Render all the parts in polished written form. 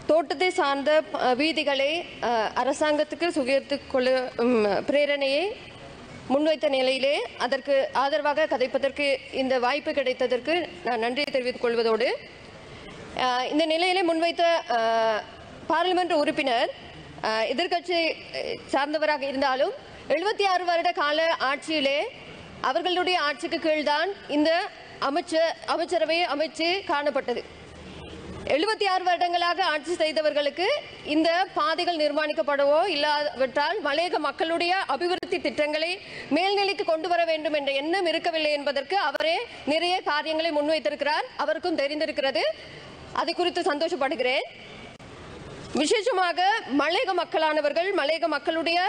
தோட்டத்தை சார்ந்த வீதிகளை அரசாங்கத்துக்கு சுகீர்த்துக் கொள்ள பிரேரணையை முன்வைத்த நிலையிலே அதற்கு ஆதரவாக கதைப்பதற்கு இந்த வாய்ப்பு கிடைத்ததற்கு நான் நன்றி தெரிவித்துக் கொள்வதோடு இந்த நிலையிலே முன்வைத்த பாராளுமன்ற உறுப்பினர் எதிர்க்கட்சி சார்ந்தவராக இருந்தாலும் 76 வருட கால ஆட்சியிலே அவர்களுடைய ஆட்சிக்கு கீழ்தான் இந்த அமைச்சரவை அமைச்சு காணப்பட்டது. 76 வருடங்களாக ஆட்சி செய்தவர்களுக்கு இந்த பாதைகள் நிர்மாணிக்கப்படவோ இல்லாவிட்டால் மலையக மக்களுடைய அபிவிருத்தி திட்டங்களை மேல்நிலைக்கு கொண்டு வர வேண்டும் என்ற எண்ணம் இருக்கவில்லை என்பதற்கு அவரே நிறைய காரியங்களை முன்வைத்திருக்கிறார். அவருக்கும் தெரிந்திருக்கிறது. அதை குறித்து சந்தோஷப்படுகிறேன். விசேஷமாக மலையக மக்களானவர்கள் மலையக மக்களுடைய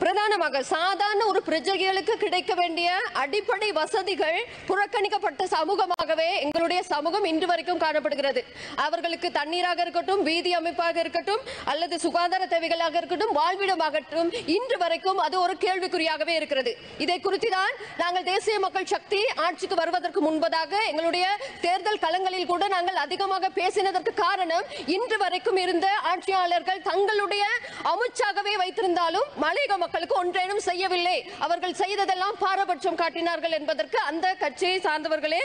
பிரதானமாக சாதாரண ஒரு பிரஜைகளுக்கு கிடைக்க வேண்டிய அடிப்படை வசதிகள் புறக்கணிக்கப்பட்ட சமூகமாகவே எங்களுடைய சமூகம் இன்று வரைக்கும் காணப்படுகிறது. அவர்களுக்கு தண்ணீராக இருக்கட்டும், வீதி அமைப்பாக இருக்கட்டும், அல்லது சுகாதார தேவைகளாக இருக்கட்டும், வாழ்விடமாகட்டும், இன்று வரைக்கும் அது ஒரு கேள்விக்குறியாகவே இருக்கிறது. இதை குறித்து தான் நாங்கள் தேசிய மக்கள் சக்தி ஆட்சிக்கு வருவதற்கு முன்பதாக எங்களுடைய தேர்தல் களங்களில் கூட நாங்கள் அதிகமாக பேசினதற்கு காரணம், இன்று வரைக்கும் இருந்த ஆட்சியாளர்கள் தங்களுடைய அமைச்சாகவே வைத்திருந்தாலும் மலையக மக்களுக்கு ஒன்றேனும் செய்யவில்லை. அவர்கள் செய்ததெல்லாம் பாரபட்சம் காட்டினார்கள் என்பதற்கு அந்த கட்சியை சார்ந்தவர்களே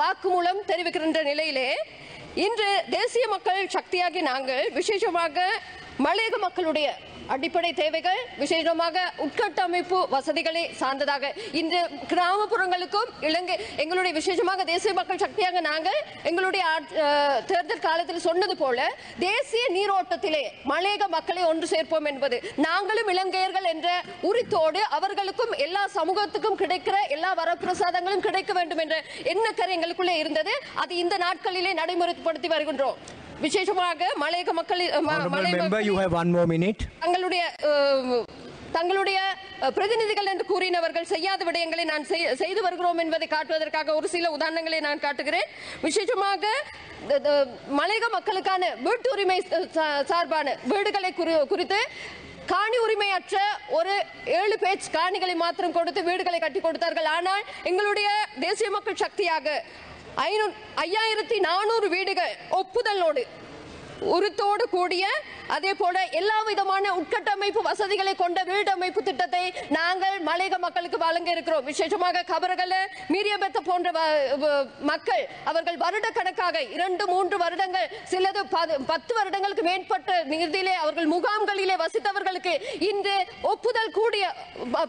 வாக்குமூலம் தெரிவிக்கின்ற நிலையிலே இன்று தேசிய மக்கள் சக்தியாகி நாங்கள் விசேஷமாக மலையக மக்களுடைய அடிப்படை தேவைகள், விசேஷமாக உட்கட்டமைப்பு வசதிகளை சார்ந்ததாக இன்று கிராமப்புறங்களுக்கும் எங்களுடைய விசேஷமாக தேசிய மக்கள் சக்தியாக நாங்கள் எங்களுடைய தேர்தல் காலத்தில் சொன்னது போல தேசிய நீரோட்டத்திலே மலையக மக்களை ஒன்று சேர்ப்போம் என்பது நாங்களும் இலங்கையர்கள் என்ற உரித்தோடு அவர்களுக்கும் எல்லா சமூகத்துக்கும் கிடைக்கிற எல்லா வரப்பிரசாதங்களும் கிடைக்க வேண்டும் என்ற எண்ணக்கரை எங்களுக்குள்ளே இருந்தது. அது இந்த நாட்களிலே நடைமுறைப்படுத்தி வருகின்றோம். விசேஷமாக மலையக மக்கள் தங்களுடைய பிரதிநிதிகள் என்று கூறினவர்கள் செய்யாத விடயங்களை நான் செய்து வருகிறோம் என்பதை காட்டுவதற்காக ஒரு சில உதாரணங்களை நான் காட்டுகிறேன். விசேஷமாக மலையக மக்களுக்கான வீட்டுரிமை சார்பான வீடுகளை குறித்து காணி உரிமையற்ற ஒரு 7 பேஜ் காணிகளை மாத்திரம் கொடுத்து வீடுகளை கட்டி கொடுத்தார்கள். ஆனால் எங்களுடைய தேசிய மக்கள் சக்தியாக 5400 வீடுகள் ஒப்புதலோடு உறுத்தோடு கூடிய அதே போல எல்லா விதமான உட்கட்டமைப்பு வசதிகளை கொண்ட வீடமைப்பு திட்டத்தை நாங்கள் மலையக மக்களுக்கு வழங்க இருக்கிறோம். விசேஷமாக கபரகல மீரியபெத்த போன்ற மக்கள் அவர்கள் வருட கணக்காக 2-3 வருடங்கள் சிலது 10 வருடங்களுக்கு மேற்பட்ட நிதியிலே அவர்கள் முகாம்களிலே வசித்தவர்களுக்கு இன்று ஒப்புதல் கூடிய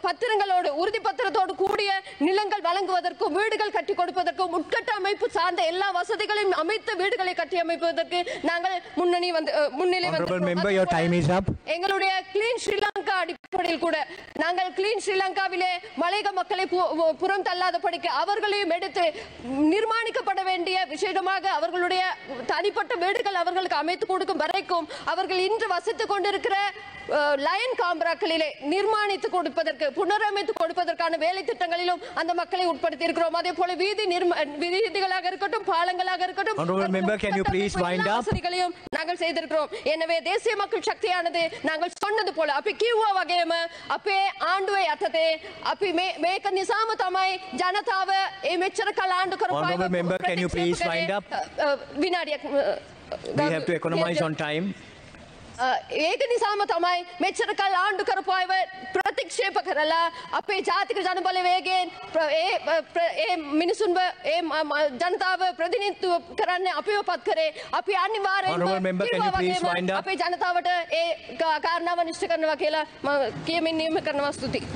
பத்திரங்களோடு உறுதி பத்திரத்தோடு கூடிய நிலங்கள் வழங்குவதற்கும் வீடுகள் கட்டி கொடுப்பதற்கும் உட்கட்டமைப்பு சார்ந்த எல்லா வசதிகளையும் அமைத்த வீடுகளை கட்டி அமைப்பதற்கு நாங்கள் முன்னிலை எங்களுடைய கிளீன் ஸ்ரீலங்கா அடிப்படையில் கூட நாங்கள் கிளீன் ஸ்ரீலங்காவிலே மலையக மக்களை புறம் தள்ளாதபடிக்கு அவர்களையும் எடுத்து நிர்மாணிக்கப்பட வேண்டிய விசேஷமாக அவர்களுடைய தனிப்பட்ட வீடுகள் அவர்களுக்கு அமைத்து கொடுக்கும் வரைக்கும் அவர்கள் இன்று வசித்துக் கொண்டிருக்கிற லயன் காம்பராக்களிலே நிர்மாணித்து கொடுப்பதற்கு புனரமைத்து கொடுப்பதற்கான வேலை திட்டங்களிலும் அந்த மக்களை உட்படுத்தி இருக்கிறோம். அதே போல வீதிகளாக இருக்கட்டும், பாலங்களாக இருக்கட்டும், நாங்கள் செய்திருக்கிறோம். எனவே தேசிய மக்கள் சக்தியானது நாங்கள் சொன்னது போல அப்ப கிவ්වා වගේම අපේ ආණ්ඩුවේ යටතේ අපි මේක නිසාම තමයි ජනතාව මේ මෙච්චර කල ආණ්ඩු කරපු විනාඩියක් we have to economize on time. ඒක නිසාම තමයි මෙච්චර කල් ආණ්ඩු කරපු අයව ප්‍රතික්ෂේප කරලා අපේ ජාතික ජනබලවේගයෙන් ඒ මිනිසුන්ව ඒ ජනතාව ප්‍රතිනිධිත්ව කරන්න අපිව පත් කරේ. අපි අනිවාර්යයෙන්ම අපේ ජනතාවට ඒ කාරණාව නිශ්චය කරනවා කියලා මම කියමින් නියම කරනවා. ස්තුතියි.